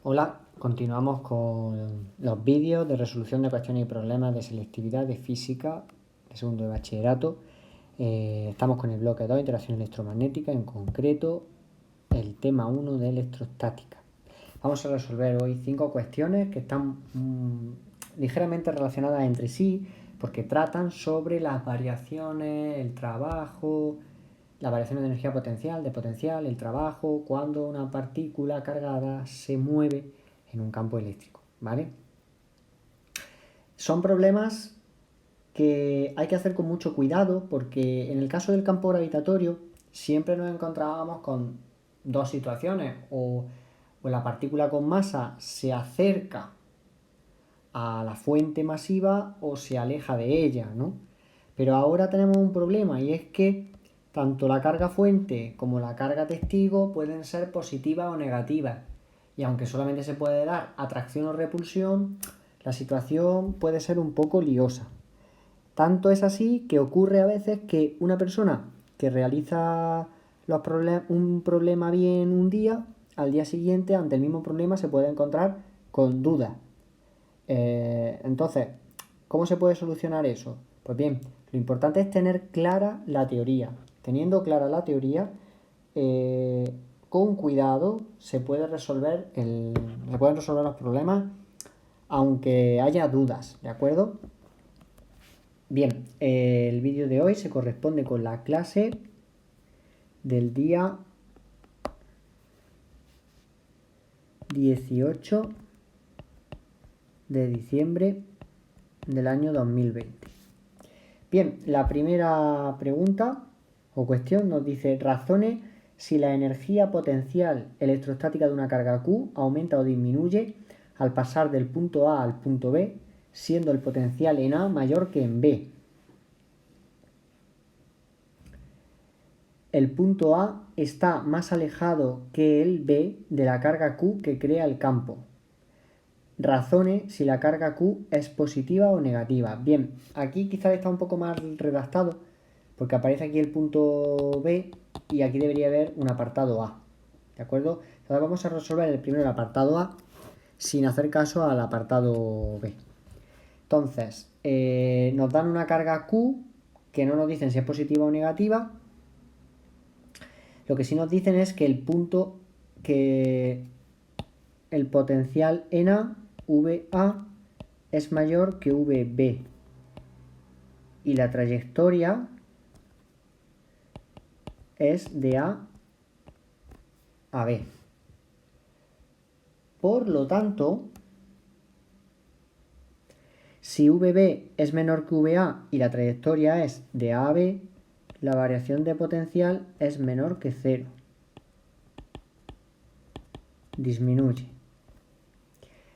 Hola, continuamos con los vídeos de resolución de cuestiones y problemas de selectividad de física de segundo de bachillerato. Estamos con el bloque 2, interacción electromagnética, en concreto el tema 1 de electrostática. Vamos a resolver hoy 5 cuestiones que están ligeramente relacionadas entre sí porque tratan sobre las variaciones, el trabajo, la variación de energía potencial, de potencial, el trabajo, cuando una partícula cargada se mueve en un campo eléctrico, ¿vale? Son problemas que hay que hacer con mucho cuidado porque en el caso del campo gravitatorio siempre nos encontrábamos con dos situaciones, o la partícula con masa se acerca a la fuente masiva o se aleja de ella, ¿no? Pero ahora tenemos un problema y es que tanto la carga fuente como la carga testigo pueden ser positivas o negativas. Y aunque solamente se puede dar atracción o repulsión, la situación puede ser un poco liosa. Tanto es así que ocurre a veces que una persona que realiza un problema bien un día, al día siguiente, ante el mismo problema, se puede encontrar con dudas. Entonces, ¿cómo se puede solucionar eso? Pues bien, lo importante es tener clara la teoría. Teniendo clara la teoría, con cuidado se pueden resolver los problemas aunque haya dudas, ¿de acuerdo? Bien, el vídeo de hoy se corresponde con la clase del día 18 de diciembre del año 2020. Bien, la primera pregunta o cuestión nos dice: razone si la energía potencial electrostática de una carga Q aumenta o disminuye al pasar del punto A al punto B, siendo el potencial en A mayor que en B. El punto A está más alejado que el B de la carga Q que crea el campo. Razone si la carga Q es positiva o negativa. Bien, aquí quizás está un poco más redactado porque aparece aquí el punto B y aquí debería haber un apartado A. ¿De acuerdo? Ahora vamos a resolver primero el apartado A sin hacer caso al apartado B. Entonces, nos dan una carga Q que no nos dicen si es positiva o negativa. Lo que sí nos dicen es que el potencial en A, VA, es mayor que VB. Y la trayectoria es de A a B. Por lo tanto, si VB es menor que VA y la trayectoria es de A a B, la variación de potencial es menor que 0. Disminuye.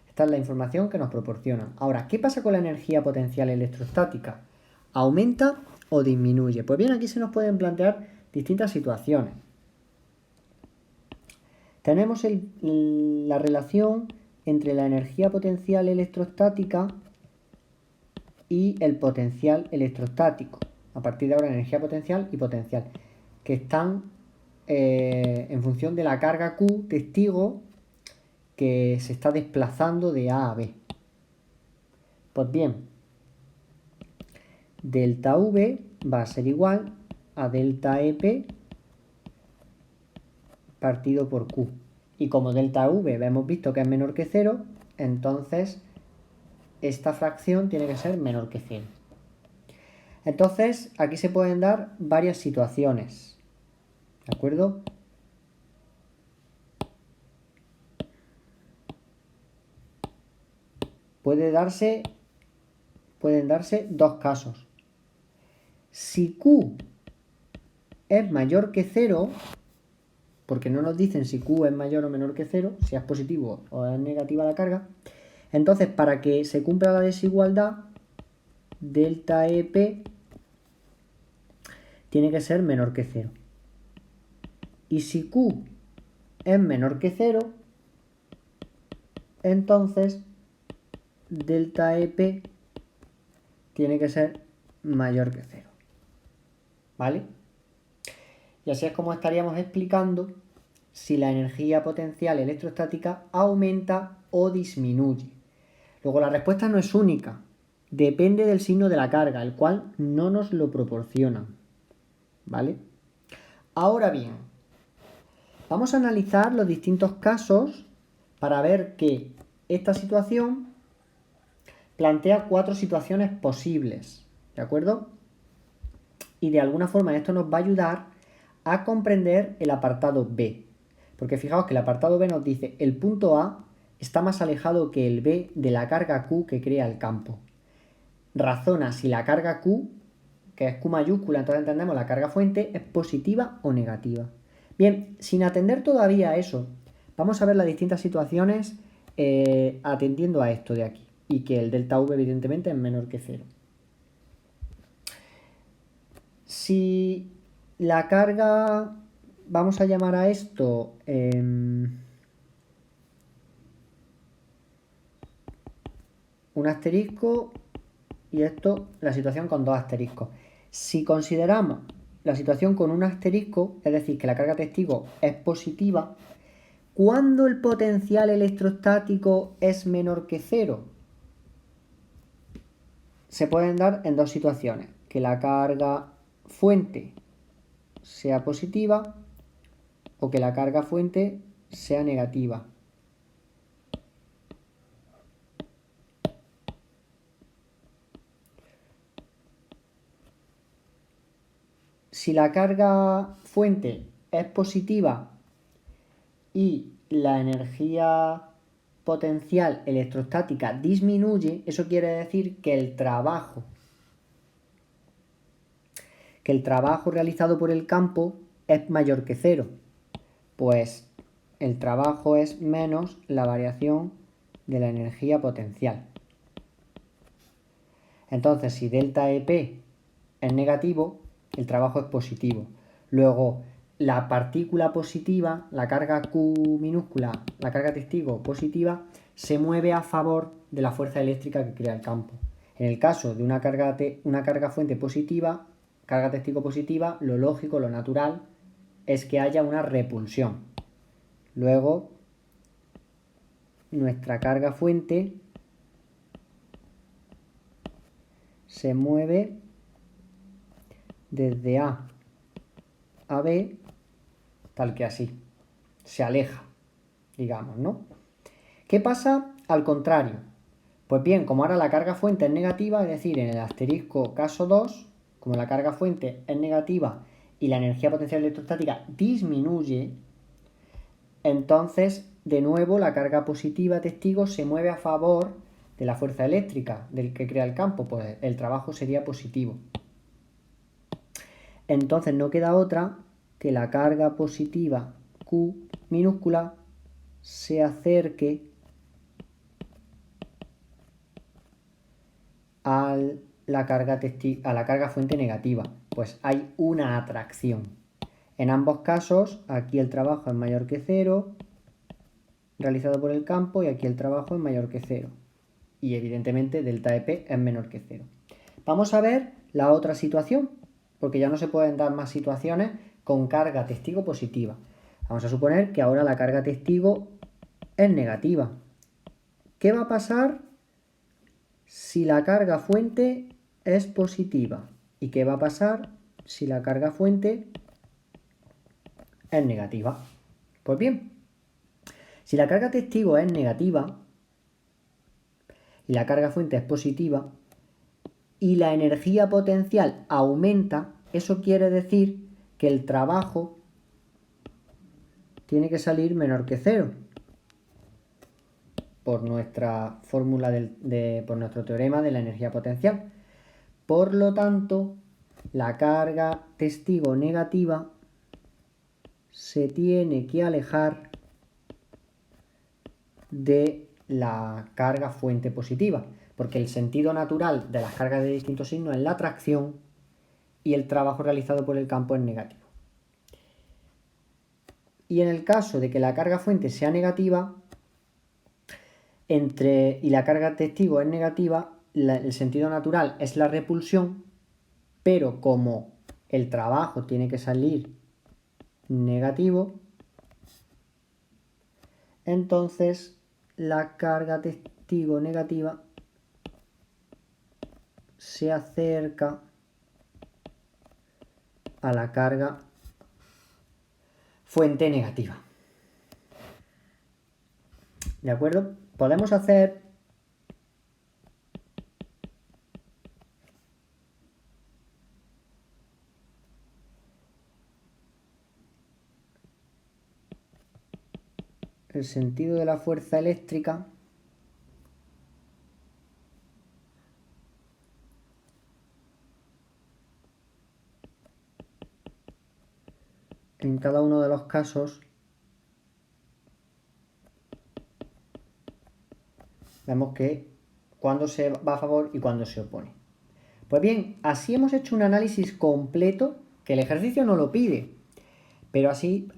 Esta es la información que nos proporcionan. Ahora, ¿qué pasa con la energía potencial electrostática? ¿Aumenta o disminuye? Pues bien, aquí se nos pueden plantear distintas situaciones. Tenemos la relación entre la energía potencial electrostática y el potencial electrostático. A partir de ahora, energía potencial y potencial, que están en función de la carga Q testigo que se está desplazando de A a B. Pues bien, delta V va a ser igual a delta EP partido por Q. Y como delta V hemos visto que es menor que 0, entonces esta fracción tiene que ser menor que 100. Entonces, aquí se pueden dar varias situaciones, ¿de acuerdo? Pueden darse dos casos. Si Q es mayor que 0, porque no nos dicen si Q es mayor o menor que 0, si es positivo o es negativa la carga, entonces para que se cumpla la desigualdad, delta EP tiene que ser menor que 0. Y si Q es menor que 0, entonces delta EP tiene que ser mayor que 0. ¿Vale? Y así es como estaríamos explicando si la energía potencial electrostática aumenta o disminuye. Luego la respuesta no es única, depende del signo de la carga, el cual no nos lo proporciona. ¿Vale? Ahora bien, vamos a analizar los distintos casos para ver que esta situación plantea 4 situaciones posibles, ¿de acuerdo? Y de alguna forma esto nos va a ayudar a comprender el apartado B. Porque fijaos que el apartado B nos dice el punto A está más alejado que el B de la carga Q que crea el campo. Razona si la carga Q, que es Q mayúscula, entonces entendemos la carga fuente, es positiva o negativa. Bien, sin atender todavía a eso, vamos a ver las distintas situaciones atendiendo a esto de aquí. Y que el delta V evidentemente es menor que 0. Si la carga, vamos a llamar a esto un asterisco y esto la situación con 2 asteriscos. Si consideramos la situación con un asterisco, es decir, que la carga testigo es positiva, ¿cuándo el potencial electrostático es menor que 0? Se pueden dar en 2 situaciones, que la carga fuente sea positiva o que la carga fuente sea negativa. Si la carga fuente es positiva y la energía potencial electrostática disminuye, eso quiere decir que el trabajo realizado por el campo es mayor que 0. Pues el trabajo es menos la variación de la energía potencial. Entonces, si delta EP es negativo, el trabajo es positivo. Luego, la partícula positiva, la carga Q minúscula, la carga testigo positiva, se mueve a favor de la fuerza eléctrica que crea el campo. En el caso de una carga fuente positiva, carga testigo positiva, lo lógico, lo natural, es que haya una repulsión. Luego, nuestra carga fuente se mueve desde A a B, tal que así. Se aleja, digamos, ¿no? ¿Qué pasa al contrario? Pues bien, como ahora la carga fuente es negativa, es decir, en el asterisco caso 2, como la carga fuente es negativa y la energía potencial electrostática disminuye, entonces, de nuevo, la carga positiva testigo se mueve a favor de la fuerza eléctrica del que crea el campo, pues el trabajo sería positivo. Entonces no queda otra que la carga positiva Q minúscula se acerque a la carga fuente negativa, pues hay una atracción. En ambos casos, aquí el trabajo es mayor que 0, realizado por el campo, y aquí el trabajo es mayor que 0. Y evidentemente delta EP es menor que 0. Vamos a ver la otra situación, porque ya no se pueden dar más situaciones con carga testigo positiva. Vamos a suponer que ahora la carga testigo es negativa. ¿Qué va a pasar si la carga fuente es positiva? ¿Y qué va a pasar si la carga fuente es negativa? Pues bien, si la carga testigo es negativa y la carga fuente es positiva y la energía potencial aumenta, eso quiere decir que el trabajo tiene que salir menor que 0 por nuestra fórmula por nuestro teorema de la energía potencial. Por lo tanto, la carga testigo negativa se tiene que alejar de la carga fuente positiva, porque el sentido natural de las cargas de distintos signos es la atracción y el trabajo realizado por el campo es negativo. Y en el caso de que la carga fuente sea negativa y la carga testigo es negativa, el sentido natural es la repulsión, pero como el trabajo tiene que salir negativo, entonces la carga testigo negativa se acerca a la carga fuente negativa. ¿De acuerdo? Podemos hacer el sentido de la fuerza eléctrica en cada uno de los casos. Vemos que cuando se va a favor y cuando se opone. Pues bien, así hemos hecho un análisis completo, que el ejercicio no lo pide, pero así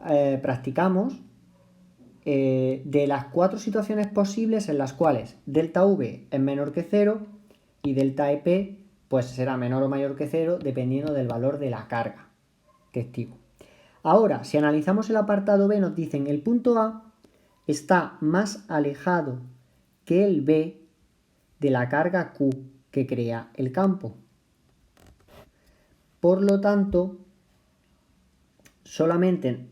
practicamos de las 4 situaciones posibles en las cuales delta V es menor que 0 y delta EP pues será menor o mayor que 0 dependiendo del valor de la carga testigo. Ahora, si analizamos el apartado B, nos dicen el punto A está más alejado que el B de la carga Q que crea el campo. Por lo tanto, solamente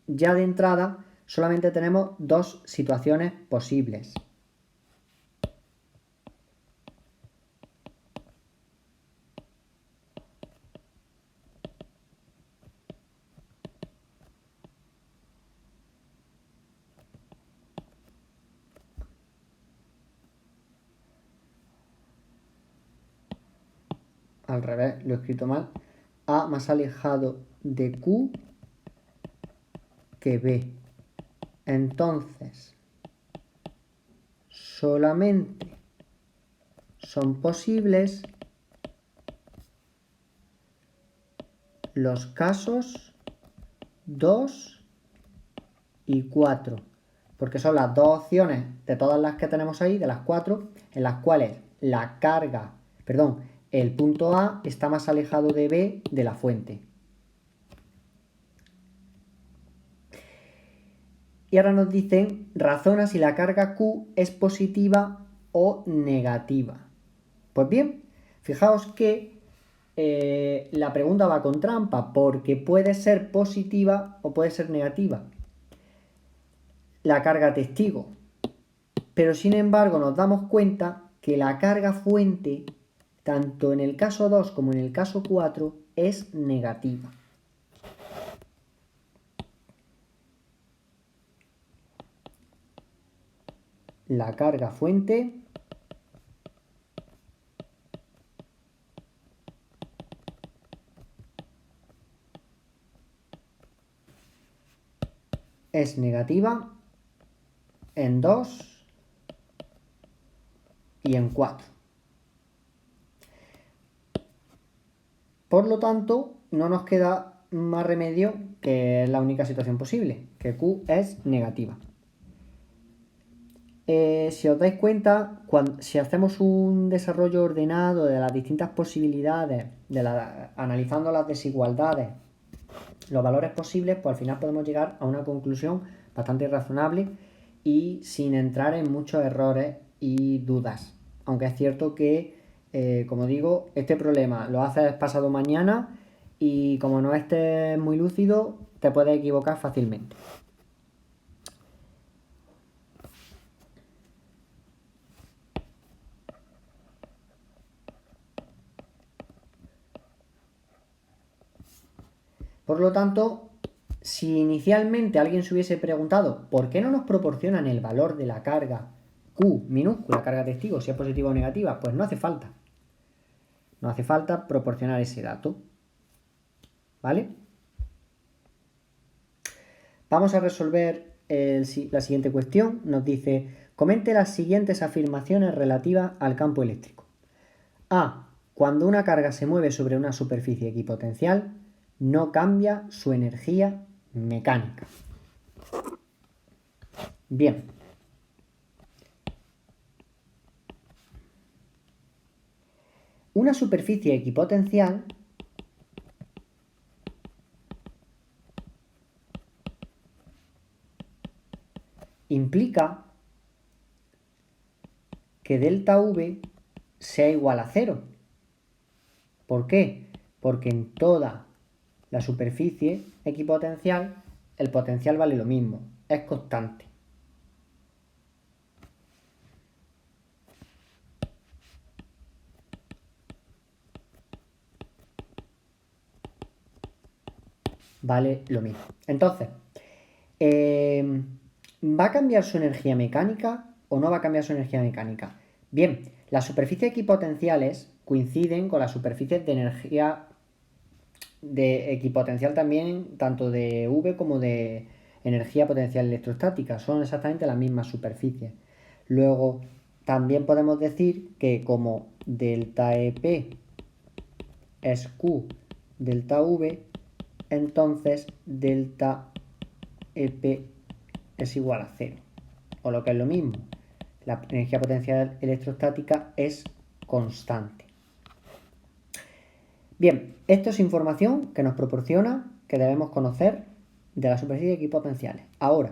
ya de entrada, solamente tenemos 2 situaciones posibles. Al revés, lo he escrito mal. A más alejado de Q que B. Entonces, solamente son posibles los casos 2 y 4, porque son las dos opciones de todas las que tenemos ahí, de las 4, en las cuales la carga, el punto A está más alejado de B de la fuente. Y ahora nos dicen, razona si la carga Q es positiva o negativa. Pues bien, fijaos que la pregunta va con trampa, porque puede ser positiva o puede ser negativa la carga testigo. Pero sin embargo nos damos cuenta que la carga fuente, tanto en el caso 2 como en el caso 4, es negativa. La carga fuente es negativa en 2 y en 4. Por lo tanto, no nos queda más remedio que la única situación posible, que Q es negativa. Si os dais cuenta, si hacemos un desarrollo ordenado de las distintas posibilidades, analizando las desigualdades, los valores posibles, pues al final podemos llegar a una conclusión bastante razonable y sin entrar en muchos errores y dudas. Aunque es cierto que, como digo, este problema lo haces pasado mañana y como no estés muy lúcido, te puedes equivocar fácilmente. Por lo tanto, si inicialmente alguien se hubiese preguntado ¿por qué no nos proporcionan el valor de la carga Q minúscula, carga testigo, si es positiva o negativa? Pues no hace falta. No hace falta proporcionar ese dato. ¿Vale? Vamos a resolver la siguiente cuestión. Nos dice, comente las siguientes afirmaciones relativas al campo eléctrico. A. Cuando una carga se mueve sobre una superficie equipotencial, no cambia su energía mecánica. Bien. Una superficie equipotencial implica que delta V sea igual a 0. ¿Por qué? Porque en toda la superficie equipotencial el potencial vale lo mismo, es constante. Vale lo mismo. Entonces, ¿va a cambiar su energía mecánica o no va a cambiar su energía mecánica? Bien, las superficies equipotenciales coinciden con las superficies de energía de equipotencial también, tanto de V como de energía potencial electrostática. Son exactamente las mismas superficies. Luego, también podemos decir que como delta EP es Q delta V, entonces delta EP es igual a 0. O lo que es lo mismo, la energía potencial electrostática es constante. Bien, esto es información que nos proporciona, que debemos conocer de las superficies equipotenciales. Ahora,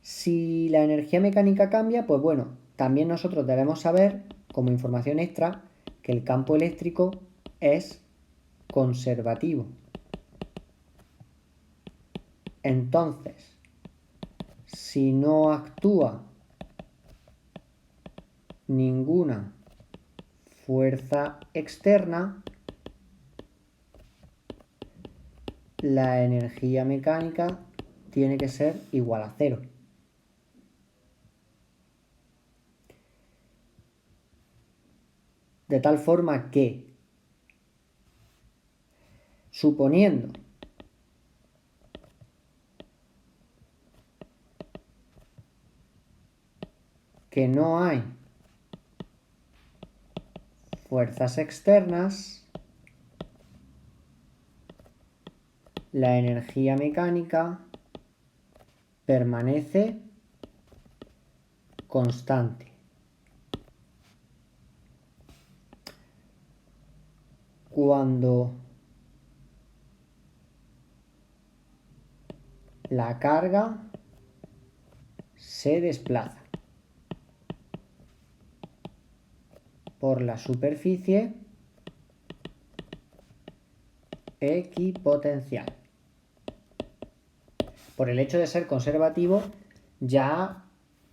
si la energía mecánica cambia, pues bueno, también nosotros debemos saber, como información extra, que el campo eléctrico es conservativo. Entonces, si no actúa ninguna fuerza externa, la energía mecánica tiene que ser igual a 0. De tal forma que, suponiendo que no hay fuerzas externas, la energía mecánica permanece constante. Cuando la carga se desplaza por la superficie equipotencial. Por el hecho de ser conservativo, ya,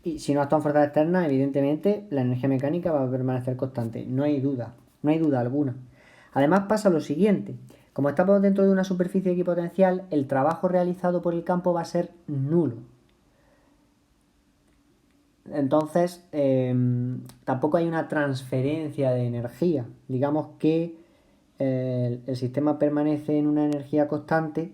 y si no actúan fuerzas externas, evidentemente la energía mecánica va a permanecer constante. No hay duda alguna. Además pasa lo siguiente, como estamos dentro de una superficie equipotencial, el trabajo realizado por el campo va a ser nulo. Entonces, tampoco hay una transferencia de energía. Digamos que el sistema permanece en una energía constante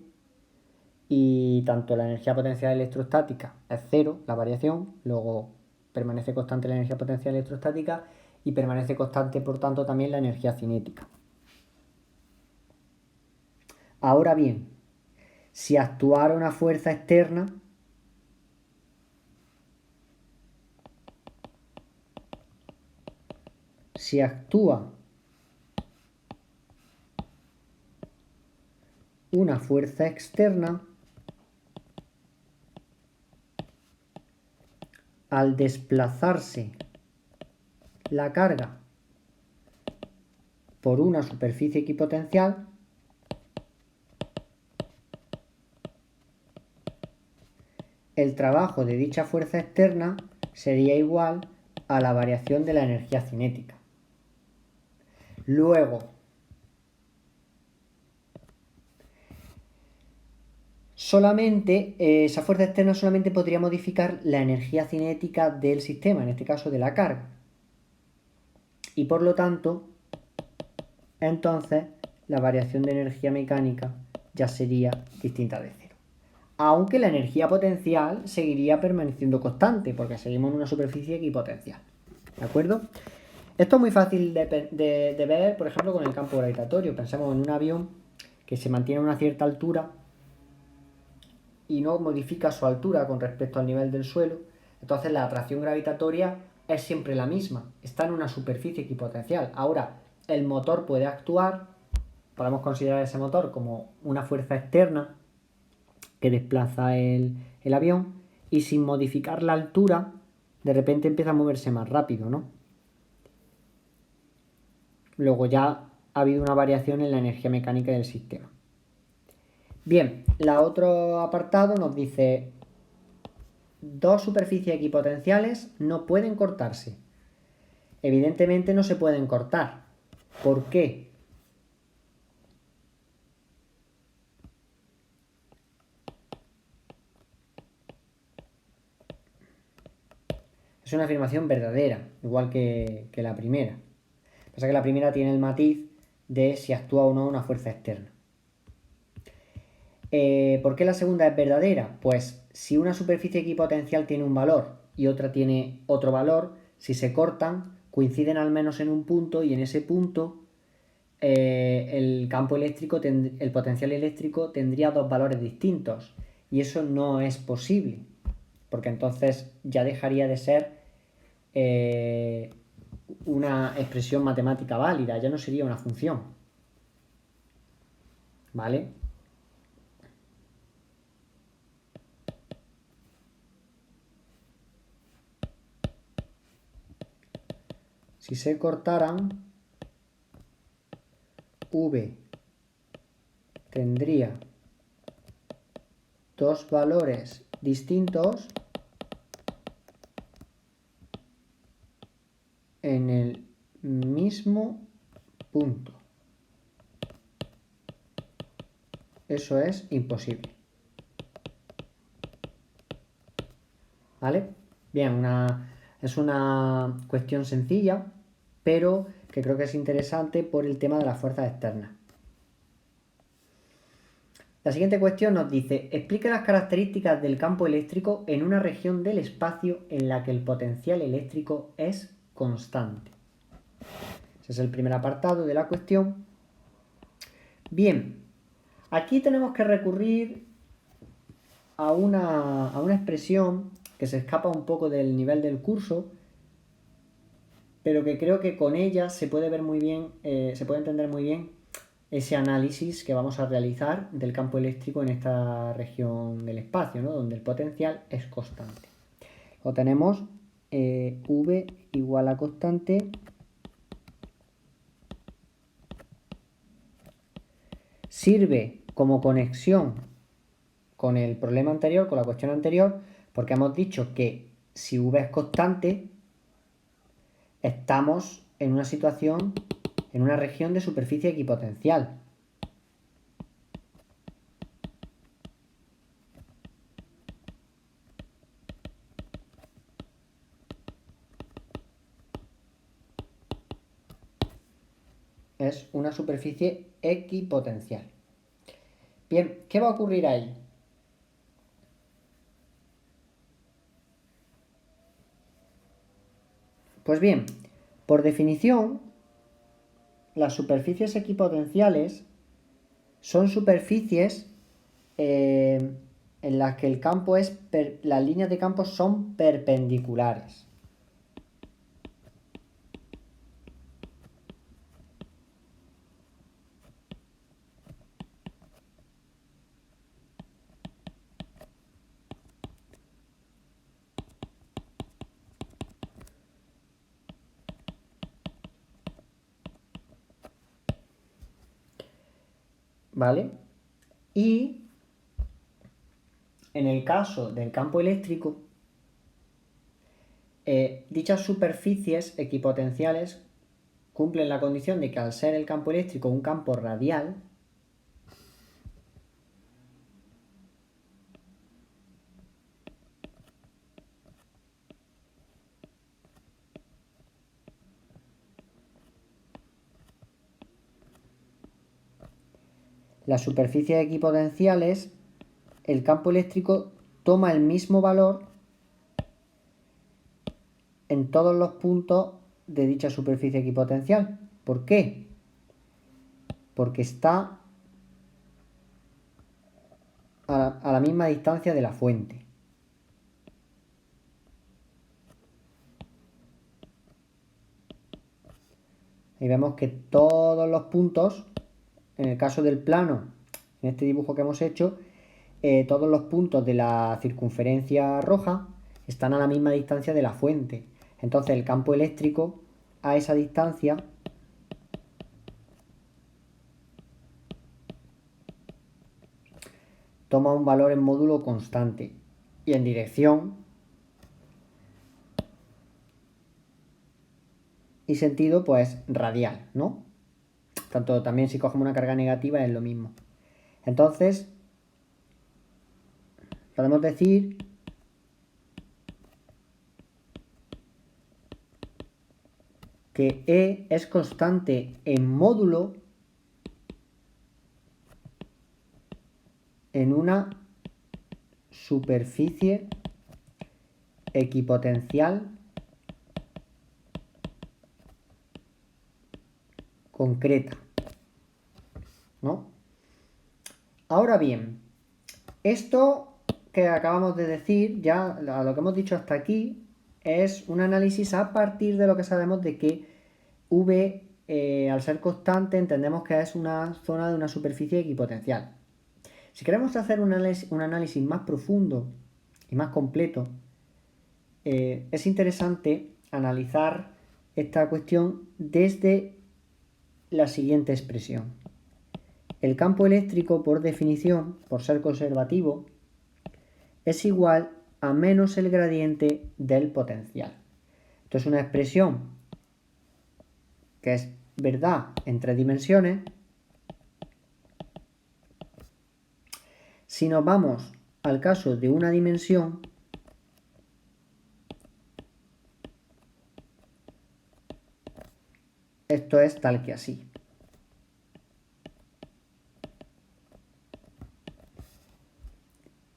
y tanto la energía potencial electrostática es 0, la variación, luego permanece constante la energía potencial electrostática y permanece constante, por tanto, también la energía cinética. Ahora bien, si actuara una fuerza externa, si actúa una fuerza externa, al desplazarse la carga por una superficie equipotencial, el trabajo de dicha fuerza externa sería igual a la variación de la energía cinética. Luego, esa fuerza externa solamente podría modificar la energía cinética del sistema, en este caso de la carga. Y por lo tanto, entonces la variación de energía mecánica ya sería distinta de 0. Aunque la energía potencial seguiría permaneciendo constante, porque seguimos en una superficie equipotencial. ¿De acuerdo? Esto es muy fácil de ver, por ejemplo, con el campo gravitatorio. Pensemos en un avión que se mantiene a una cierta altura y no modifica su altura con respecto al nivel del suelo. Entonces la atracción gravitatoria es siempre la misma, está en una superficie equipotencial. Ahora, el motor puede actuar, podemos considerar ese motor como una fuerza externa que desplaza el avión, y sin modificar la altura, de repente empieza a moverse más rápido, ¿no? Luego ya ha habido una variación en la energía mecánica del sistema. Bien, la otro apartado nos dice: dos superficies equipotenciales no pueden cortarse. Evidentemente no se pueden cortar. ¿Por qué? Es una afirmación verdadera, igual que la primera. Pasa que la primera tiene el matiz de si actúa o no una fuerza externa. ¿Por qué la segunda es verdadera? Pues si una superficie equipotencial tiene un valor y otra tiene otro valor, si se cortan, coinciden al menos en un punto, y en ese punto el campo eléctrico, el potencial eléctrico tendría dos valores distintos, y eso no es posible, porque entonces ya dejaría de ser una expresión matemática válida, ya no sería una función. ¿Vale? Si se cortaran, V tendría dos valores distintos en el mismo punto. Eso es imposible. ¿Vale? Bien, es una cuestión sencilla, pero que creo que es interesante por el tema de las fuerzas externas. La siguiente cuestión nos dice: explique las características del campo eléctrico en una región del espacio en la que el potencial eléctrico es constante. Ese es el primer apartado de la cuestión. Bien, aquí tenemos que recurrir a una expresión que se escapa un poco del nivel del curso, pero que creo que con ella se puede ver muy bien, se puede entender muy bien ese análisis que vamos a realizar del campo eléctrico en esta región del espacio, ¿no? Donde el potencial es constante. Lo tenemos V igual a constante sirve como conexión con el problema anterior, con la cuestión anterior, porque hemos dicho que si V es constante, estamos en una situación, en una región de superficie equipotencial. Es una superficie equipotencial. Bien, ¿qué va a ocurrir ahí? Pues bien, por definición, las superficies equipotenciales son superficies en las que el campo es las líneas de campo son perpendiculares. ¿Vale? Y en el caso del campo eléctrico, dichas superficies equipotenciales cumplen la condición de que, al ser el campo eléctrico un campo radial, las superficies equipotenciales, el campo eléctrico toma el mismo valor en todos los puntos de dicha superficie equipotencial. ¿Por qué? Porque está a la misma distancia de la fuente. Ahí vemos que todos los puntos, en el caso del plano, en este dibujo que hemos hecho, todos los puntos de la circunferencia roja están a la misma distancia de la fuente. Entonces el campo eléctrico a esa distancia toma un valor en módulo constante y en dirección y sentido pues radial, ¿no? Tanto también si cogemos una carga negativa es lo mismo. Entonces podemos decir que E es constante en módulo en una superficie equipotencial concreta, ¿no? Ahora bien, esto que acabamos de decir, ya lo que hemos dicho hasta aquí, es un análisis a partir de lo que sabemos de que V, al ser constante, entendemos que es una zona de una superficie equipotencial. Si queremos hacer un análisis más profundo y más completo, es interesante analizar esta cuestión desde la siguiente expresión. El campo eléctrico, por definición, por ser conservativo, es igual a menos el gradiente del potencial. Esto es una expresión que es verdad en 3 dimensiones. Si nos vamos al caso de una dimensión, esto es tal que así.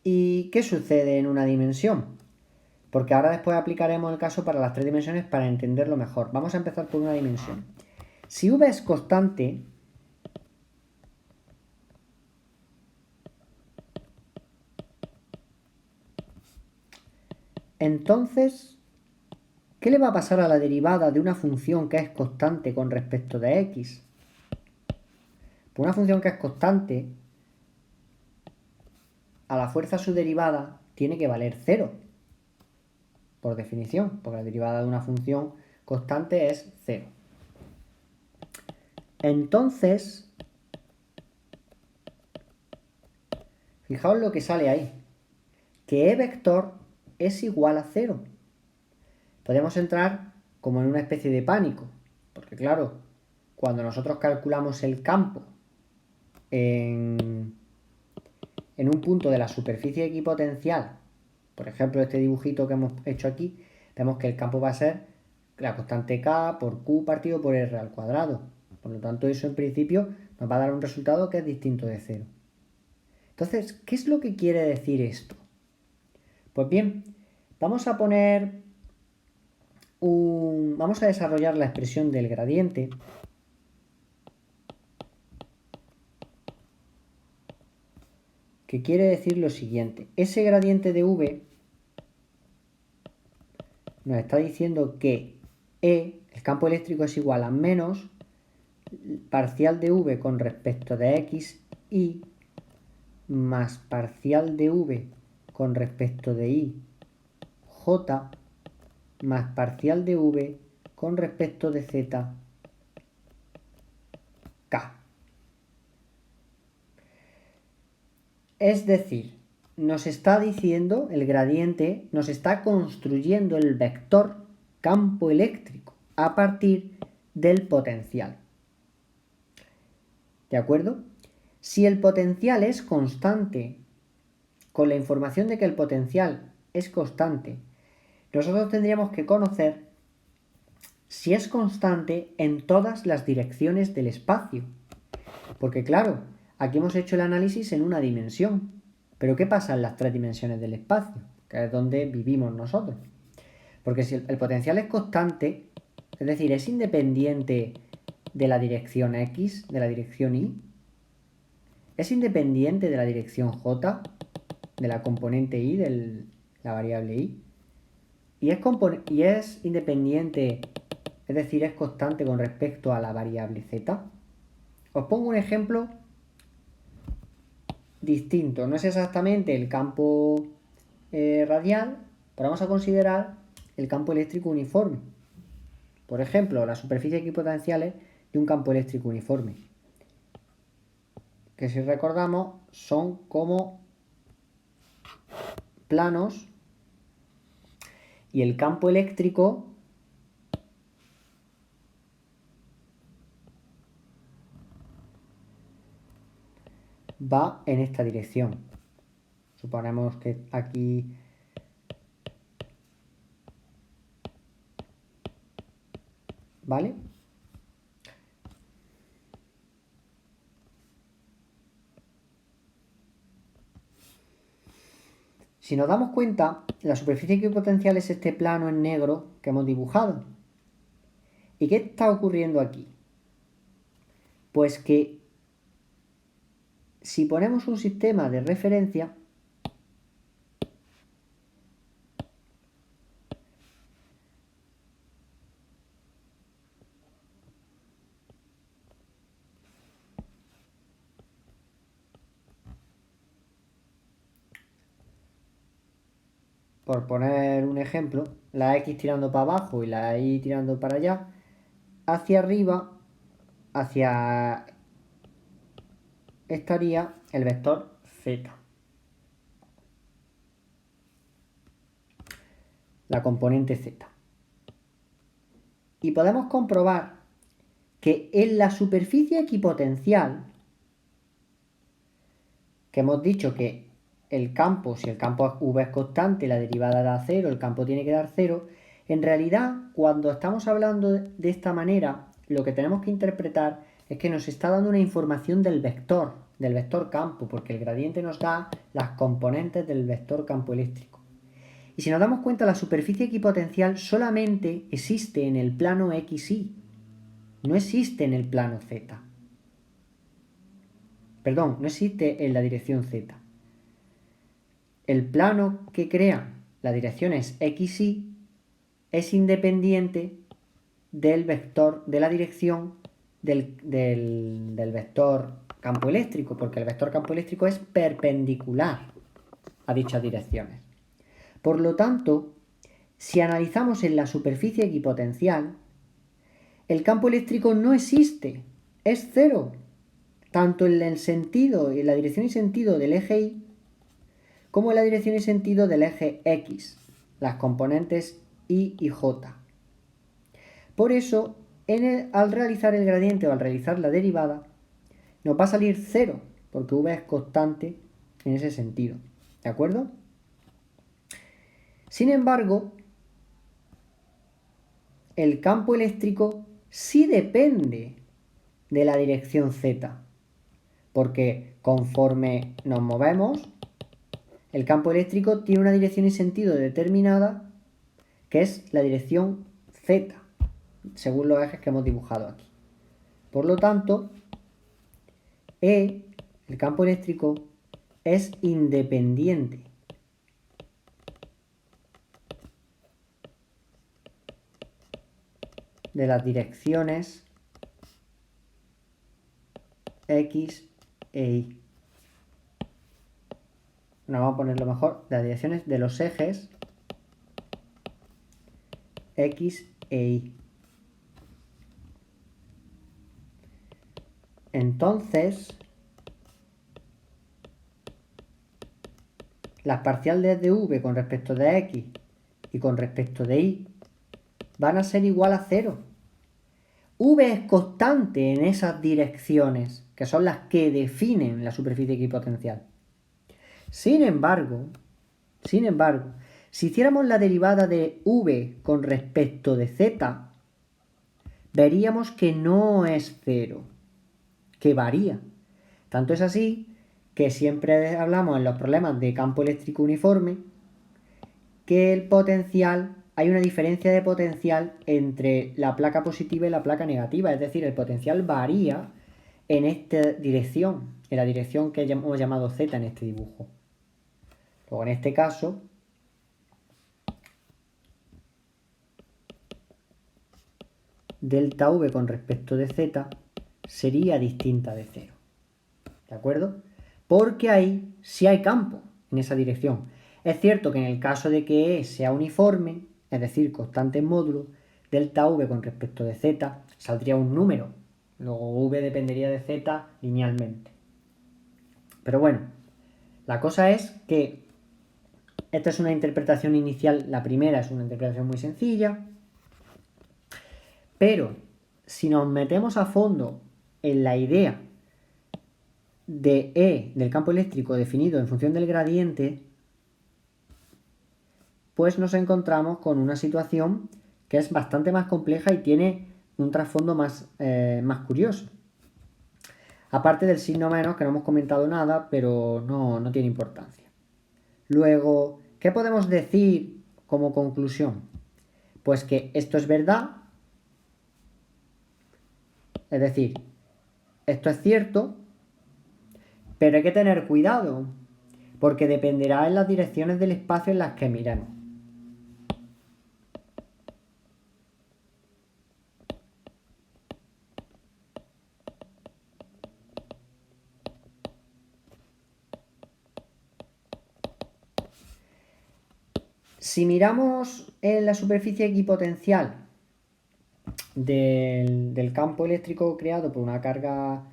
¿Y qué sucede en una dimensión? Porque ahora después aplicaremos el caso para las 3 dimensiones para entenderlo mejor. Vamos a empezar por una dimensión. Si V es constante, entonces, ¿qué le va a pasar a la derivada de una función que es constante con respecto de x? Pues una función que es constante, a la fuerza su derivada tiene que valer 0, por definición, porque la derivada de una función constante es 0. Entonces, fijaos lo que sale ahí, que E vector es igual a 0. Podemos entrar como en una especie de pánico, porque claro, cuando nosotros calculamos el campo en un punto de la superficie equipotencial, por ejemplo este dibujito que hemos hecho aquí, vemos que el campo va a ser la constante K por Q partido por R al cuadrado. Por lo tanto, eso en principio nos va a dar un resultado que es distinto de 0. Entonces, ¿qué es lo que quiere decir esto? Pues bien, vamos a vamos a desarrollar la expresión del gradiente que quiere decir lo siguiente. Ese gradiente de V nos está diciendo que E, el campo eléctrico, es igual a menos parcial de V con respecto de X y más parcial de V con respecto de Y J más parcial de V con respecto de Z K. Es decir, nos está diciendo el gradiente, nos está construyendo el vector campo eléctrico a partir del potencial. ¿De acuerdo? Si el potencial es constante, con la información de que el potencial es constante, nosotros tendríamos que conocer si es constante en todas las direcciones del espacio. Porque claro, aquí hemos hecho el análisis en una dimensión. Pero ¿qué pasa en las 3 dimensiones del espacio? Que es donde vivimos nosotros. Porque si el potencial es constante, es decir, es independiente de la dirección X, de la dirección Y, es independiente de la dirección J, de la componente Y, de la variable Y, y es independiente, es decir, es constante con respecto a la variable Z. Os pongo un ejemplo distinto. No es exactamente el campo radial, pero vamos a considerar el campo eléctrico uniforme. Por ejemplo, las superficies equipotenciales de un campo eléctrico uniforme, que si recordamos son como planos, y el campo eléctrico va en esta dirección. Suponemos que aquí ¿vale? Si nos damos cuenta, la superficie equipotencial es este plano en negro que hemos dibujado. ¿Y qué está ocurriendo aquí? Pues que si ponemos un sistema de referencia, por poner un ejemplo, la X tirando para abajo y la Y tirando para allá, hacia arriba, hacia estaría el vector Z, la componente Z. Y podemos comprobar que en la superficie equipotencial, que hemos dicho que el campo, si el campo V es constante, la derivada da 0, el campo tiene que dar 0, en realidad cuando estamos hablando de esta manera, lo que tenemos que interpretar es que nos está dando una información del vector campo, porque el gradiente nos da las componentes del vector campo eléctrico. Y si nos damos cuenta, la superficie equipotencial solamente existe en el plano XY, no existe en el plano Z. Perdón, no existe en la dirección Z. El plano que crea las direcciones X, Y es independiente del vector, de la dirección del vector campo eléctrico, porque el vector campo eléctrico es perpendicular a dichas direcciones. Por lo tanto, si analizamos en la superficie equipotencial, el campo eléctrico no existe, es cero, tanto en el sentido, en la dirección y sentido del eje Y, como en la dirección y sentido del eje X, las componentes Y y J. Por eso, al realizar el gradiente o al realizar la derivada, nos va a salir 0, porque V es constante en ese sentido. ¿De acuerdo? Sin embargo, el campo eléctrico sí depende de la dirección Z, porque conforme nos movemos, el campo eléctrico tiene una dirección y sentido determinada, que es la dirección Z, según los ejes que hemos dibujado aquí. Por lo tanto, E, el campo eléctrico, es independiente de las direcciones X e Y. Bueno, vamos a ponerlo mejor, de las direcciones de los ejes X e Y. Entonces, las parciales de V con respecto de X y con respecto de Y van a ser igual a 0. V es constante en esas direcciones, que son las que definen la superficie equipotencial. Sin embargo, si hiciéramos la derivada de V con respecto de Z, veríamos que no es 0, que varía. Tanto es así que siempre hablamos en los problemas de campo eléctrico uniforme que el potencial, hay una diferencia de potencial entre la placa positiva y la placa negativa, es decir, el potencial varía en esta dirección, en la dirección que hemos llamado Z en este dibujo. Luego, en este caso, delta V con respecto de Z sería distinta de 0. ¿De acuerdo? porque ahí sí hay campo en esa dirección. Es cierto que en el caso de que E sea uniforme, es decir, constante en módulo, delta V con respecto de Z saldría un número. Luego V dependería de Z linealmente. Pero bueno, la cosa es que esta es una interpretación inicial, la primera es una interpretación muy sencilla, pero si nos metemos a fondo en la idea de E del campo eléctrico definido en función del gradiente, pues nos encontramos con una situación que es bastante más compleja y tiene un trasfondo más curioso. Aparte del signo menos, que no hemos comentado nada, pero no tiene importancia. Luego, ¿qué podemos decir como conclusión? Pues que esto es verdad, es decir, esto es cierto, pero hay que tener cuidado, porque dependerá en las direcciones del espacio en las que miremos. Si miramos en la superficie equipotencial del campo eléctrico creado por una carga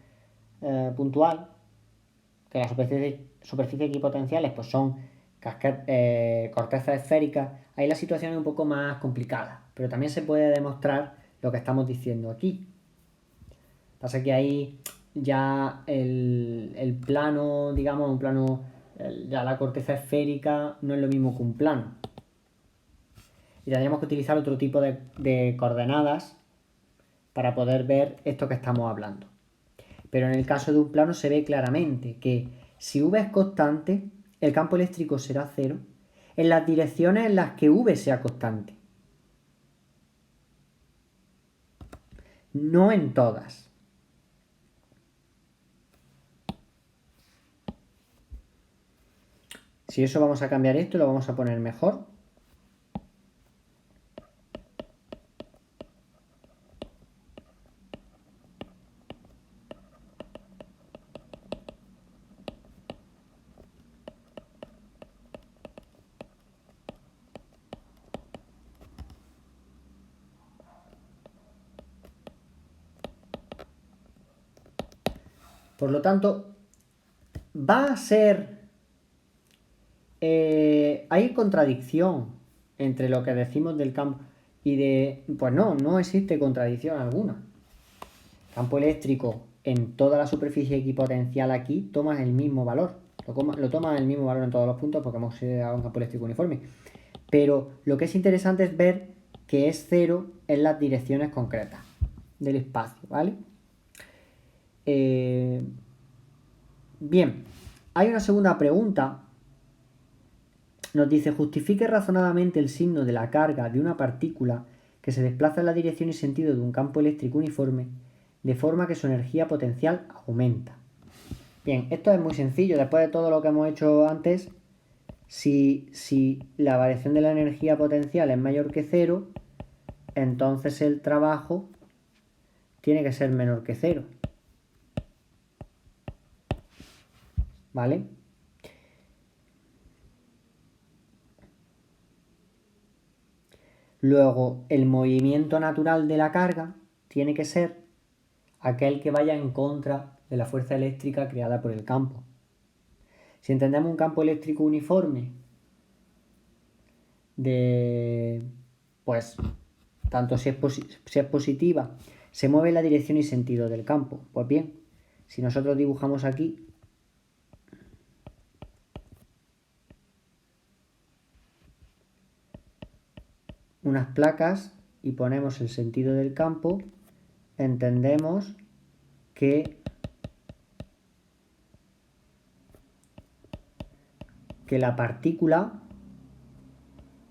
puntual, que las superficies equipotenciales pues son cortezas esféricas, ahí la situación es un poco más complicada, pero también se puede demostrar lo que estamos diciendo aquí. Pasa que ahí ya el plano, digamos, un plano, ya la corteza esférica no es lo mismo que un plano. Y tendríamos que utilizar otro tipo de coordenadas para poder ver esto que estamos hablando. Pero en el caso de un plano se ve claramente que si V es constante, el campo eléctrico será cero en las direcciones en las que V sea constante. No en todas. Si eso vamos a cambiar esto, lo vamos a poner mejor. Por lo tanto, va a ser... hay contradicción entre lo que decimos del campo y de... Pues no existe contradicción alguna. Campo eléctrico en toda la superficie equipotencial aquí toma el mismo valor. Lo toma el mismo valor en todos los puntos porque hemos considerado un campo eléctrico uniforme. Pero lo que es interesante es ver que es cero en las direcciones concretas del espacio, ¿vale? Bien, hay una segunda pregunta. Nos dice, justifique razonadamente el signo de la carga de una partícula que se desplaza en la dirección y sentido de un campo eléctrico uniforme de forma que su energía potencial aumenta. Bien, esto es muy sencillo. Después de todo lo que hemos hecho antes, si la variación de la energía potencial es mayor que cero, entonces el trabajo tiene que ser menor que cero. ¿Vale? Luego, el movimiento natural de la carga tiene que ser aquel que vaya en contra de la fuerza eléctrica creada por el campo. Si entendemos un campo eléctrico uniforme pues, tanto si es positiva, se mueve en la dirección y sentido del campo. Pues bien, si nosotros dibujamos aquí unas placas y ponemos el sentido del campo, entendemos que la partícula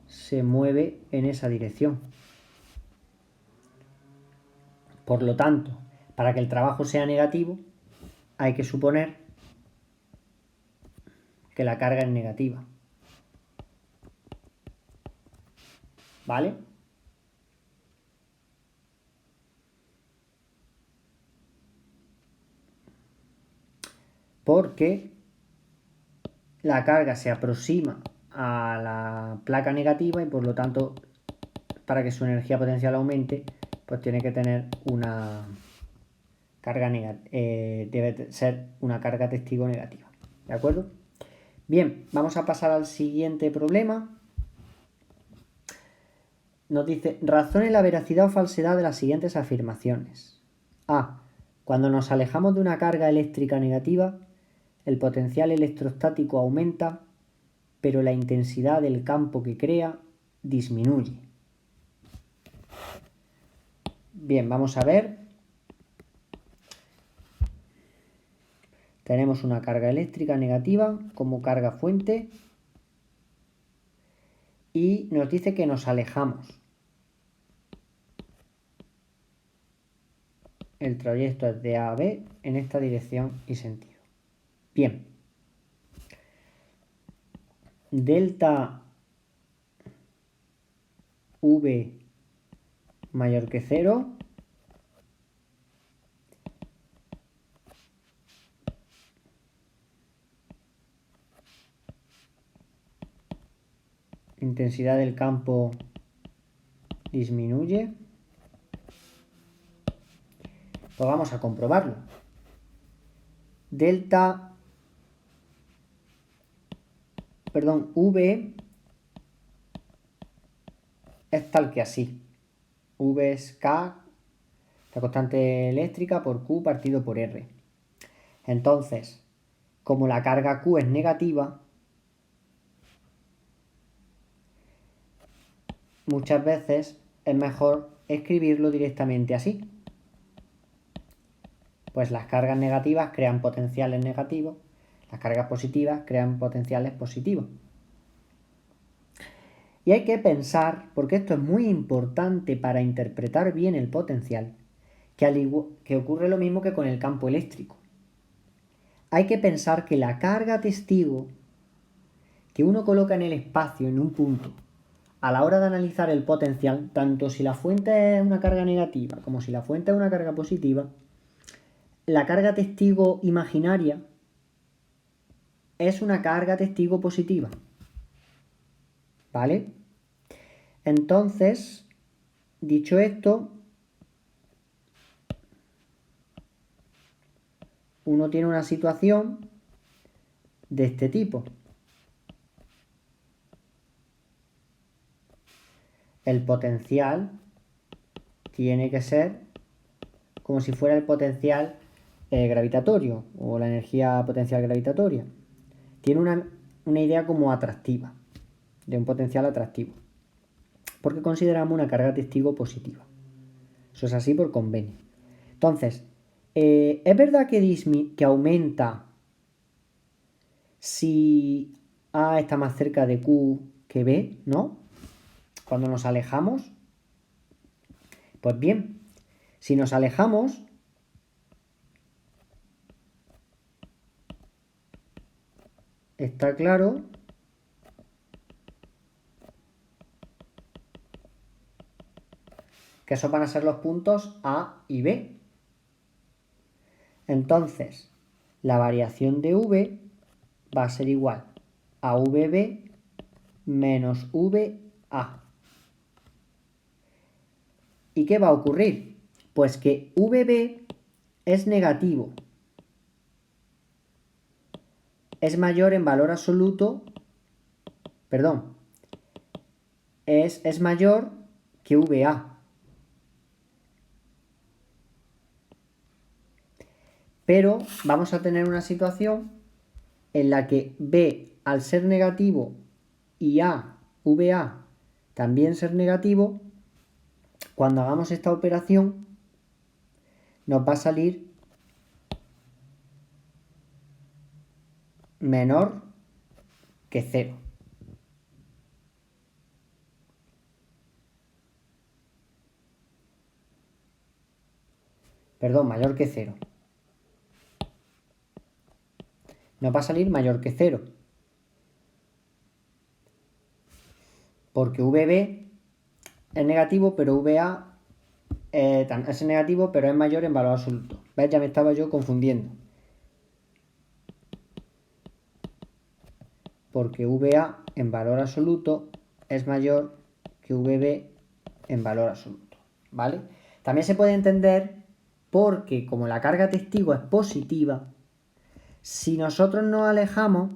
se mueve en esa dirección. Por lo tanto, para que el trabajo sea negativo, hay que suponer que la carga es negativa. ¿Vale? Porque la carga se aproxima a la placa negativa y por lo tanto, para que su energía potencial aumente, pues tiene que tener una carga negativa, debe ser una carga testigo negativa. ¿De acuerdo? Bien, vamos a pasar al siguiente problema. Nos dice, razone la veracidad o falsedad de las siguientes afirmaciones. A. Cuando nos alejamos de una carga eléctrica negativa, el potencial electrostático aumenta, pero la intensidad del campo que crea disminuye. Bien, vamos a ver. Tenemos una carga eléctrica negativa como carga fuente y nos dice que nos alejamos. El trayecto es de A a B en esta dirección y sentido. Bien. Delta V mayor que 0. Intensidad del campo disminuye. Pues vamos a comprobarlo. V es tal que así. V es K, la constante eléctrica, por Q partido por R. Entonces, como la carga Q es negativa, muchas veces es mejor escribirlo directamente así. Pues las cargas negativas crean potenciales negativos, las cargas positivas crean potenciales positivos. Y hay que pensar, porque esto es muy importante para interpretar bien el potencial, que ocurre lo mismo que con el campo eléctrico. Hay que pensar que la carga testigo que uno coloca en el espacio, en un punto, a la hora de analizar el potencial, tanto si la fuente es una carga negativa como si la fuente es una carga positiva, la carga testigo imaginaria es una carga testigo positiva. ¿Vale? Entonces, dicho esto, uno tiene una situación de este tipo. El potencial tiene que ser como si fuera el potencial gravitatorio o la energía potencial gravitatoria. Tiene una idea como atractiva, de un potencial atractivo, porque consideramos una carga testigo positiva. Eso es así por convenio. Entonces, es verdad que aumenta si A está más cerca de Q que B, ¿no? Cuando nos alejamos. Pues bien, si nos alejamos, está claro que esos van a ser los puntos A y B. Entonces, la variación de V va a ser igual a VB menos VA. ¿Y qué va a ocurrir? Pues que VB es negativo. Es mayor en valor absoluto, perdón, es mayor que VA. Pero vamos a tener una situación en la que B, al ser negativo, y VA, también ser negativo, cuando hagamos esta operación, nos va a salir menor que 0. Perdón, mayor que 0. Nos va a salir mayor que 0. Porque VB es negativo, pero VA es negativo, pero es mayor en valor absoluto. ¿Ves? Ya me estaba yo confundiendo. porque VA en valor absoluto es mayor que VB en valor absoluto, ¿vale? También se puede entender porque como la carga testigo es positiva, si nosotros nos alejamos,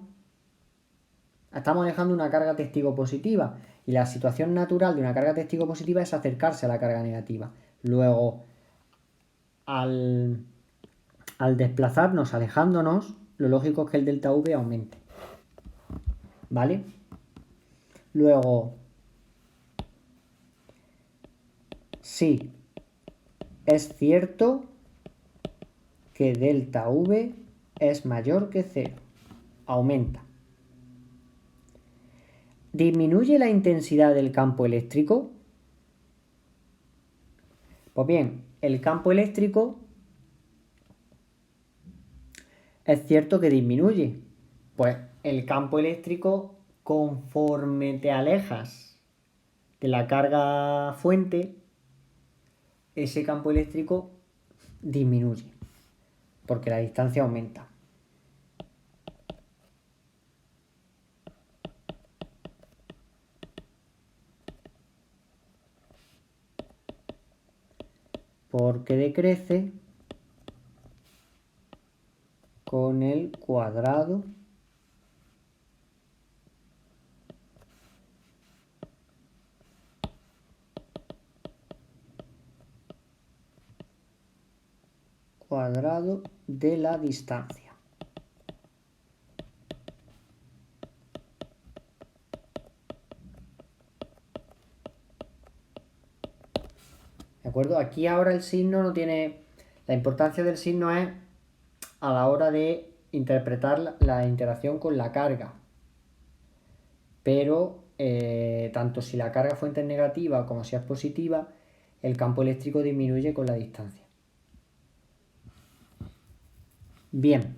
estamos alejando una carga testigo positiva y la situación natural de una carga testigo positiva es acercarse a la carga negativa. Luego, al desplazarnos, alejándonos, lo lógico es que el delta V aumente, ¿vale? Luego, sí, es cierto que delta V es mayor que 0, aumenta. ¿Disminuye la intensidad del campo eléctrico? Pues bien, el campo eléctrico es cierto que disminuye. Pues el campo eléctrico, conforme te alejas de la carga fuente, ese campo eléctrico disminuye, porque la distancia aumenta. Porque decrece con el cuadrado de la distancia. ¿De acuerdo? Aquí ahora el signo no tiene... La importancia del signo es a la hora de interpretar la interacción con la carga. Pero tanto si la carga fuente es negativa como si es positiva, el campo eléctrico disminuye con la distancia. Bien.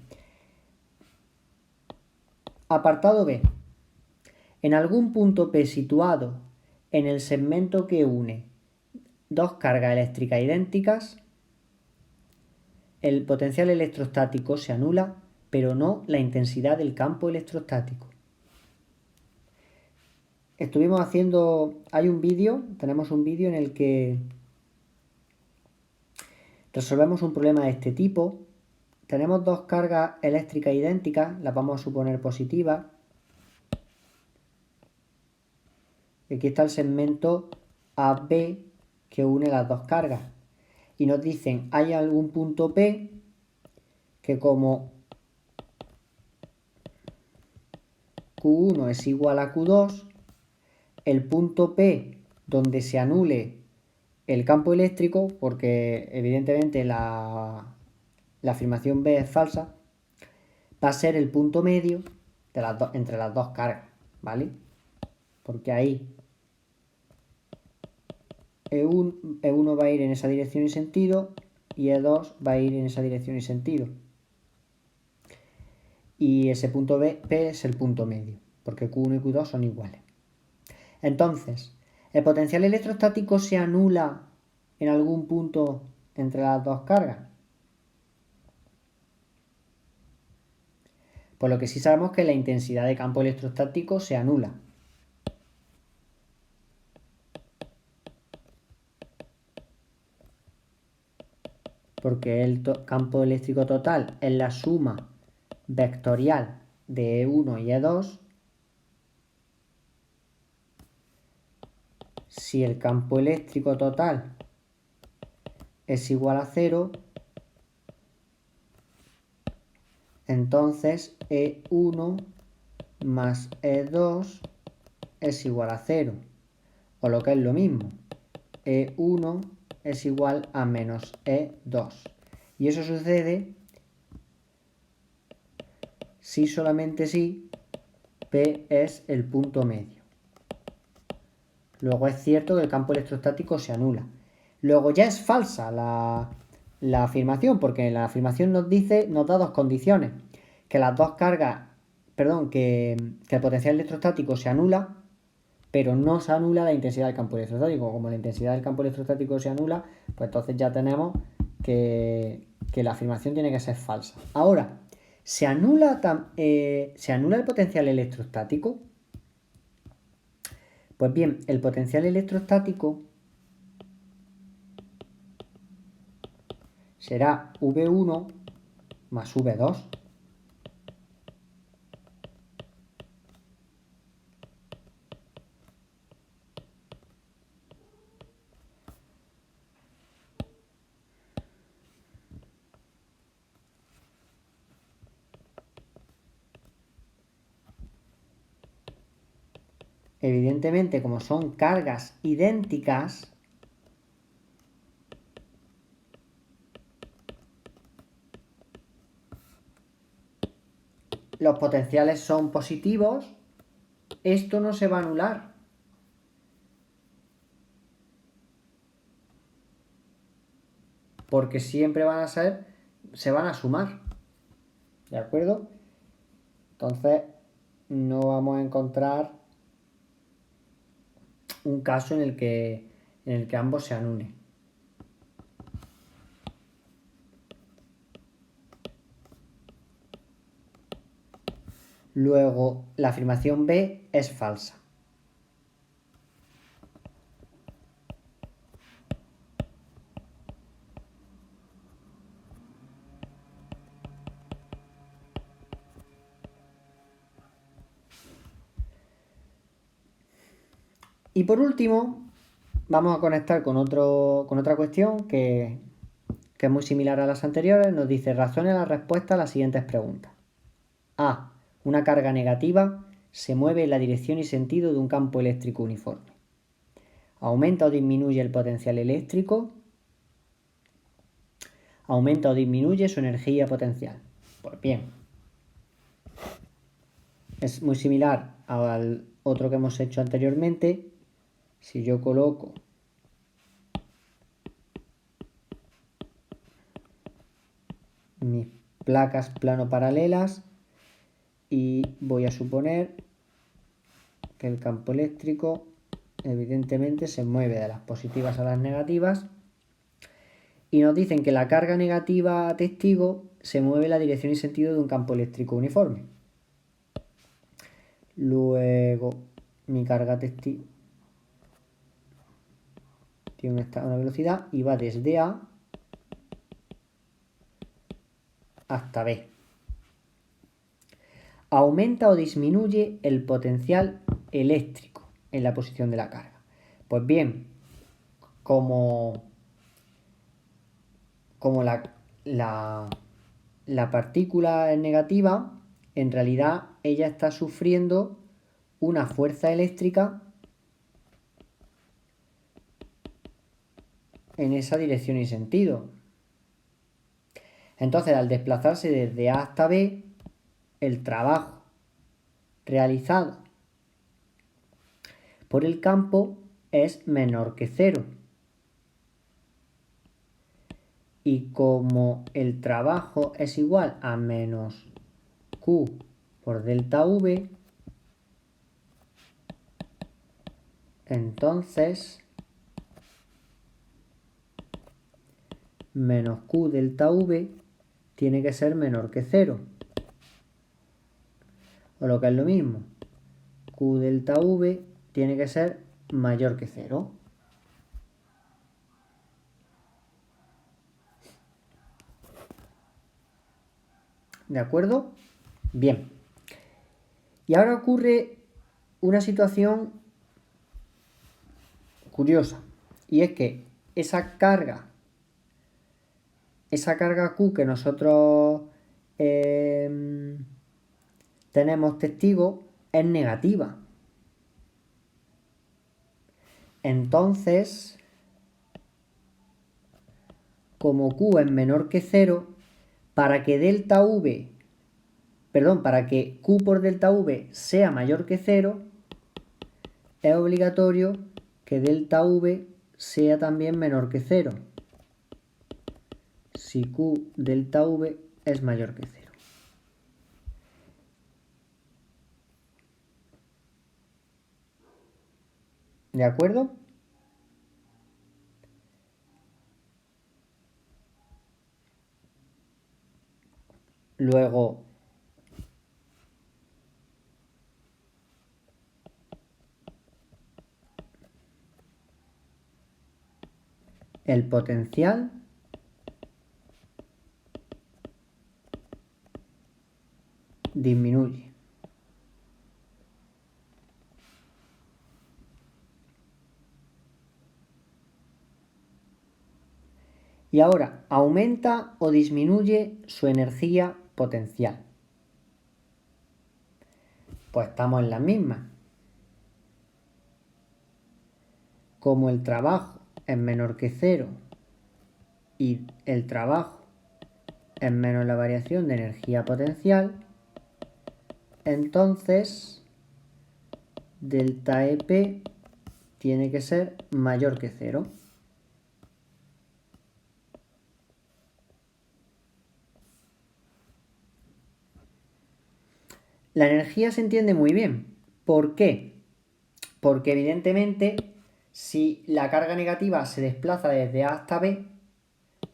Apartado B. En algún punto P situado en el segmento que une dos cargas eléctricas idénticas, el potencial electrostático se anula, pero no la intensidad del campo electrostático. Estuvimos haciendo... tenemos un vídeo en el que resolvemos un problema de este tipo. Tenemos dos cargas eléctricas idénticas, las vamos a suponer positivas. Y aquí está el segmento AB que une las dos cargas. Y nos dicen, hay algún punto P que como Q1 es igual a Q2, el punto P donde se anule el campo eléctrico, porque evidentemente la afirmación B es falsa, va a ser el punto medio de entre las dos cargas, ¿vale? Porque ahí E1 va a ir en esa dirección y sentido y E2 va a ir en esa dirección y sentido. Y ese punto P es el punto medio, porque Q1 y Q2 son iguales. Entonces, ¿el potencial electrostático se anula en algún punto entre las dos cargas? Por lo que sí sabemos que la intensidad de campo electrostático se anula. Porque el campo eléctrico total es la suma vectorial de E1 y E2. Si el campo eléctrico total es igual a 0, entonces E1 más E2 es igual a 0. O lo que es lo mismo, E1 es igual a menos E2. Y eso sucede si solamente si P es el punto medio. Luego es cierto que el campo electrostático se anula. Luego ya es falsa la afirmación, porque la afirmación nos da dos condiciones. Que las dos cargas, que el potencial electrostático se anula, pero no se anula la intensidad del campo electrostático. Como la intensidad del campo electrostático se anula, pues entonces ya tenemos que la afirmación tiene que ser falsa. Ahora, ¿Se anula el potencial electrostático? Pues bien, el potencial electrostático será V1 más V2. Evidentemente, como son cargas idénticas, los potenciales son positivos, esto no se va a anular. Porque siempre se van a sumar. ¿De acuerdo? Entonces, no vamos a encontrar un caso en el que ambos se anulen. Luego, la afirmación B es falsa. Y por último, vamos a conectar con otra cuestión que es muy similar a las anteriores. Nos dice, razone la respuesta a las siguientes preguntas. A. Una carga negativa se mueve en la dirección y sentido de un campo eléctrico uniforme. ¿Aumenta o disminuye el potencial eléctrico? ¿Aumenta o disminuye su energía potencial? Pues bien, es muy similar al otro que hemos hecho anteriormente. Si yo coloco mis placas plano paralelas y voy a suponer que el campo eléctrico evidentemente se mueve de las positivas a las negativas y nos dicen que la carga negativa testigo se mueve en la dirección y sentido de un campo eléctrico uniforme. Luego mi carga testigo tiene una velocidad y va desde A hasta B. ¿Aumenta o disminuye el potencial eléctrico en la posición de la carga? Pues bien, como la partícula es negativa, en realidad ella está sufriendo una fuerza eléctrica en esa dirección y sentido. Entonces, al desplazarse desde A hasta B, el trabajo realizado por el campo es menor que cero. Y como el trabajo es igual a menos Q por delta V, entonces menos Q delta V tiene que ser menor que cero. O lo que es lo mismo, Q delta V tiene que ser mayor que cero. ¿De acuerdo? Bien. Y ahora ocurre una situación curiosa. Y es que esa carga Q que nosotros tenemos testigo es negativa. Entonces, como Q es menor que cero, para que Q por delta V sea mayor que cero, es obligatorio que delta V sea también menor que cero. Si Q delta V es mayor que cero. ¿De acuerdo? Luego, el potencial disminuye. Y ahora, ¿aumenta o disminuye su energía potencial? Pues estamos en las mismas. Como el trabajo es menor que cero y el trabajo es menos la variación de energía potencial, entonces delta EP tiene que ser mayor que cero. La energía se entiende muy bien. ¿Por qué? Porque evidentemente si la carga negativa se desplaza desde A hasta B,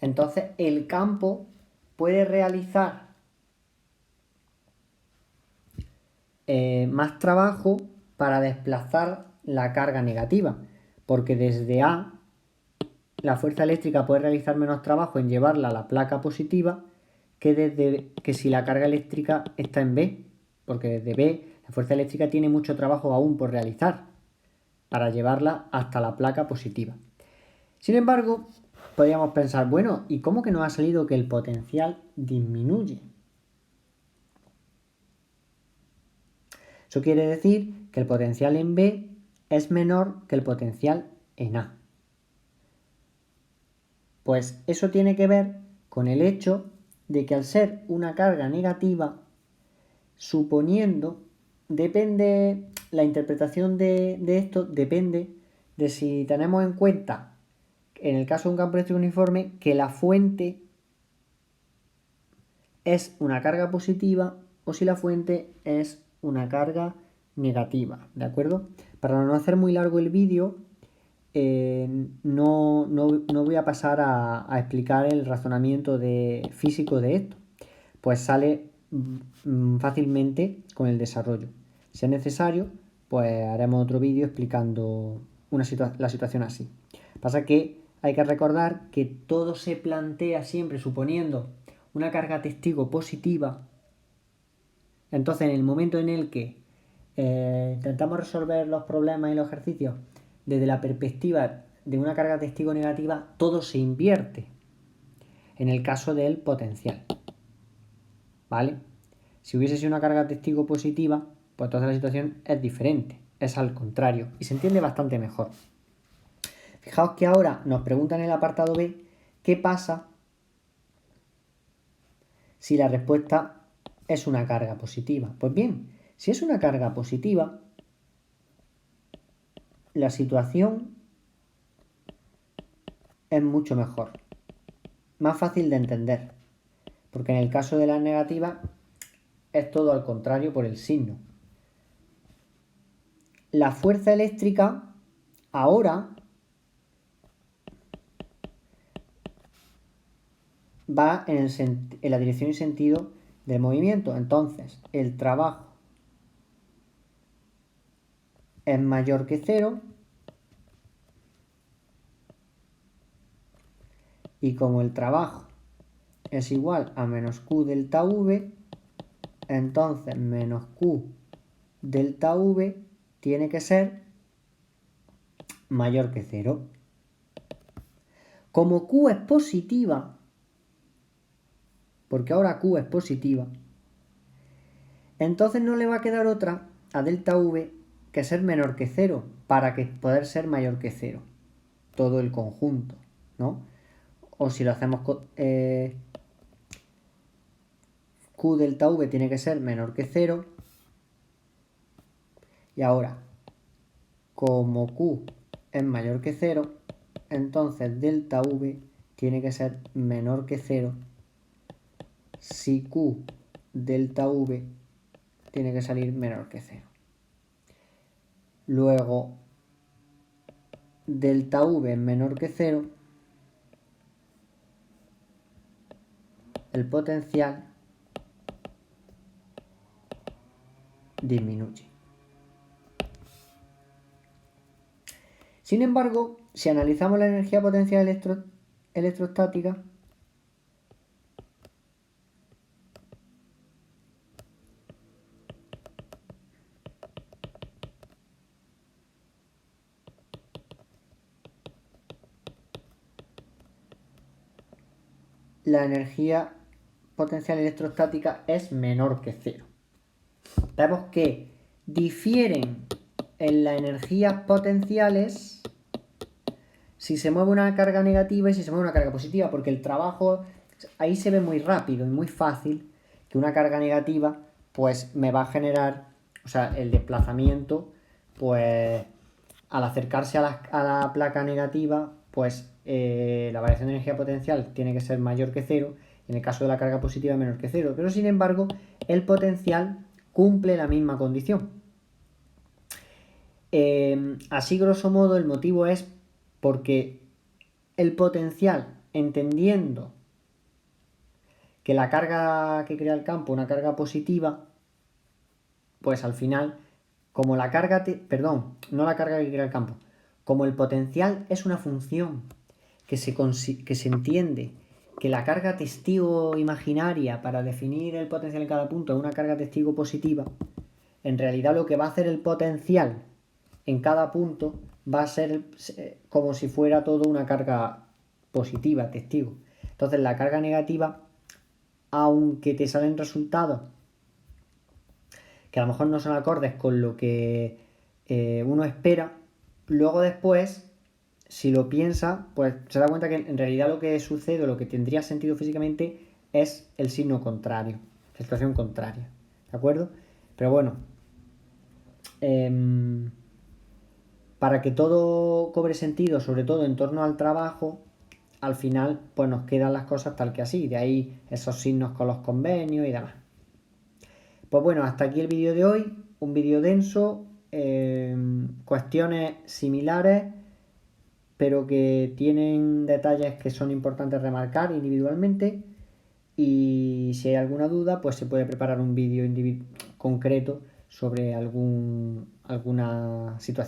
entonces el campo puede realizar más trabajo para desplazar la carga negativa, porque desde A la fuerza eléctrica puede realizar menos trabajo en llevarla a la placa positiva que si la carga eléctrica está en B, porque desde B la fuerza eléctrica tiene mucho trabajo aún por realizar para llevarla hasta la placa positiva. Sin embargo, podríamos pensar, bueno, ¿y cómo que nos ha salido que el potencial disminuye? Eso quiere decir que el potencial en B es menor que el potencial en A. Pues eso tiene que ver con el hecho de que al ser una carga negativa, suponiendo, depende, la interpretación de esto depende de si tenemos en cuenta, en el caso de un campo eléctrico uniforme, que la fuente es una carga positiva o si la fuente es una carga negativa, ¿de acuerdo? Para no hacer muy largo el vídeo, no voy a pasar a explicar el razonamiento físico de esto, pues sale fácilmente con el desarrollo. Si es necesario, pues haremos otro vídeo explicando la situación así. Pasa que hay que recordar que todo se plantea siempre suponiendo una carga testigo positiva. Entonces, en el momento en el que intentamos resolver los problemas y los ejercicios desde la perspectiva de una carga testigo negativa, todo se invierte en el caso del potencial. ¿Vale? Si hubiese sido una carga testigo positiva, pues entonces la situación es diferente, es al contrario y se entiende bastante mejor. Fijaos que ahora nos preguntan en el apartado B qué pasa si la respuesta es una carga positiva. Pues bien, si es una carga positiva, la situación es mucho mejor, más fácil de entender, porque en el caso de la negativa es todo al contrario por el signo. La fuerza eléctrica ahora va en la dirección y sentido del movimiento. Entonces, el trabajo es mayor que cero y como el trabajo es igual a menos Q delta V, entonces menos Q delta V tiene que ser mayor que cero. Como Q es positiva, porque ahora Q es positiva, entonces no le va a quedar otra a delta V que ser menor que cero para poder ser mayor que cero. Todo el conjunto, ¿no? O si lo hacemos Q delta V tiene que ser menor que cero. Y ahora, como Q es mayor que cero, entonces delta V tiene que ser menor que cero si Q delta V tiene que salir menor que cero. Luego, delta V es menor que cero, el potencial disminuye. Sin embargo, si analizamos la energía potencial electrostática, la energía potencial electrostática es menor que cero. Vemos que difieren en las energías potenciales si se mueve una carga negativa y si se mueve una carga positiva, porque el trabajo ahí se ve muy rápido y muy fácil que una carga negativa pues me va a generar, o sea, el desplazamiento, pues al acercarse a la placa negativa, pues la variación de energía potencial tiene que ser mayor que cero, en el caso de la carga positiva menor que cero, pero sin embargo el potencial cumple la misma condición. Así grosso modo el motivo es porque el potencial, entendiendo que la carga que crea el campo, una carga positiva, pues al final, como la carga, no la carga que crea el campo, como el potencial es una función que se entiende que la carga testigo imaginaria para definir el potencial en cada punto es una carga testigo positiva, en realidad lo que va a hacer el potencial en cada punto va a ser como si fuera todo una carga positiva, testigo. Entonces la carga negativa, aunque te salen resultados que a lo mejor no son acordes con lo que uno espera, luego después, si lo piensa, pues se da cuenta que en realidad lo que sucede, o lo que tendría sentido físicamente, es el signo contrario, la situación contraria, ¿de acuerdo? Pero bueno, para que todo cobre sentido, sobre todo en torno al trabajo, al final pues nos quedan las cosas tal que así, de ahí esos signos con los convenios y demás. Pues bueno, hasta aquí el vídeo de hoy, un vídeo denso, cuestiones similares, pero que tienen detalles que son importantes remarcar individualmente, y si hay alguna duda, pues se puede preparar un vídeo concreto sobre alguna situación.